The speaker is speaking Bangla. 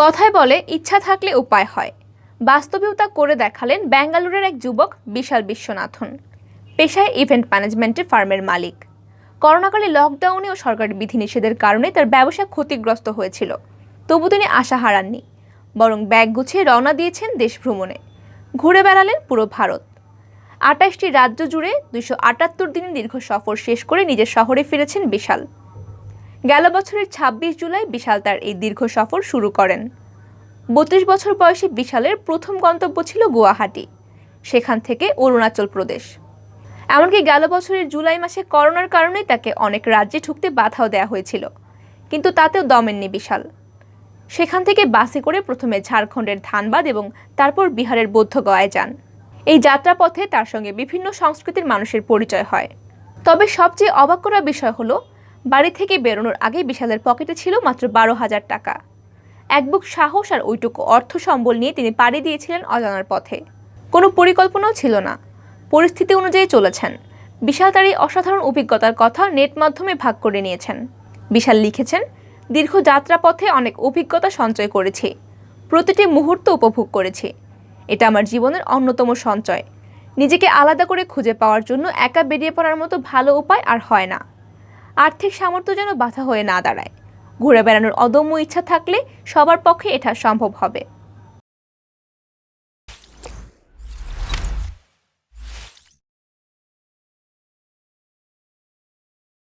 কথায় বলে ইচ্ছা থাকলে উপায় হয়। বাস্তবেও তা করে দেখালেন বেঙ্গালুরুর এক যুবক বিশাল বিশ্বনাথন। পেশায় ইভেন্ট ম্যানেজমেন্টের ফার্মের মালিক। করোনাকালে লকডাউনে ও সরকারি বিধিনিষেধের কারণে তার ব্যবসা ক্ষতিগ্রস্ত হয়েছিল। তবু তিনি আশা হারাননি, বরং ব্যাগ গুছিয়ে রওনা দিয়েছেন দেশ ভ্রমণে। ঘুরে বেড়ালেন পুরো ভারত। ২৮টি রাজ্য জুড়ে ২৭৮ দিনের দীর্ঘ সফর শেষ করে নিজের শহরে ফিরেছেন বিশাল। গেল বছরের ২৬ জুলাই বিশাল তার এই দীর্ঘ সফর শুরু করেন। ৩২ বছর বয়সী বিশালের প্রথম গন্তব্য ছিল গুয়াহাটি, সেখান থেকে অরুণাচল প্রদেশ। এমনকি গেল বছরের জুলাই মাসে করোনার কারণে তাকে অনেক রাজ্যে ঢুকতে বাধাও দেওয়া হয়েছিল, কিন্তু তাতেও দমেননি বিশাল। সেখান থেকে বাসে করে প্রথমে ঝাড়খণ্ডের ধানবাদ এবং তারপর বিহারের বোধগয়ায় যান। এই যাত্রাপথে তার সঙ্গে বিভিন্ন সংস্কৃতির মানুষের পরিচয় হয়। তবে সবচেয়ে অবাক করা বিষয় হলো, বাড়ি থেকে বেরোনোর আগে বিশালের পকেটে ছিল মাত্র ১২,০০০ টাকা। এক বুক সাহস আর ওইটুকু অর্থ সম্বল নিয়ে তিনি পাড়ি দিয়েছিলেন অজানার পথে। কোনো পরিকল্পনাও ছিল না, পরিস্থিতি অনুযায়ী চলেছেন। বিশাল তার এই অসাধারণ অভিজ্ঞতার কথা নেট মাধ্যমে ভাগ করে নিয়েছেন। বিশাল লিখেছেন, দীর্ঘ যাত্রাপথে অনেক অভিজ্ঞতা সঞ্চয় করেছি, প্রতিটি মুহূর্ত উপভোগ করেছি। এটা আমার জীবনের অন্যতম সঞ্চয়। নিজেকে আলাদা করে খুঁজে পাওয়ার জন্য একা বেরিয়ে পড়ার মতো ভালো উপায় আর হয় না। আর্থিক সামর্থ্য যেন বাধা হয়ে না দাঁড়ায়। ঘুরে বেড়ানোর অদম্য ইচ্ছা থাকলে সবার পক্ষে এটা সম্ভব হবে।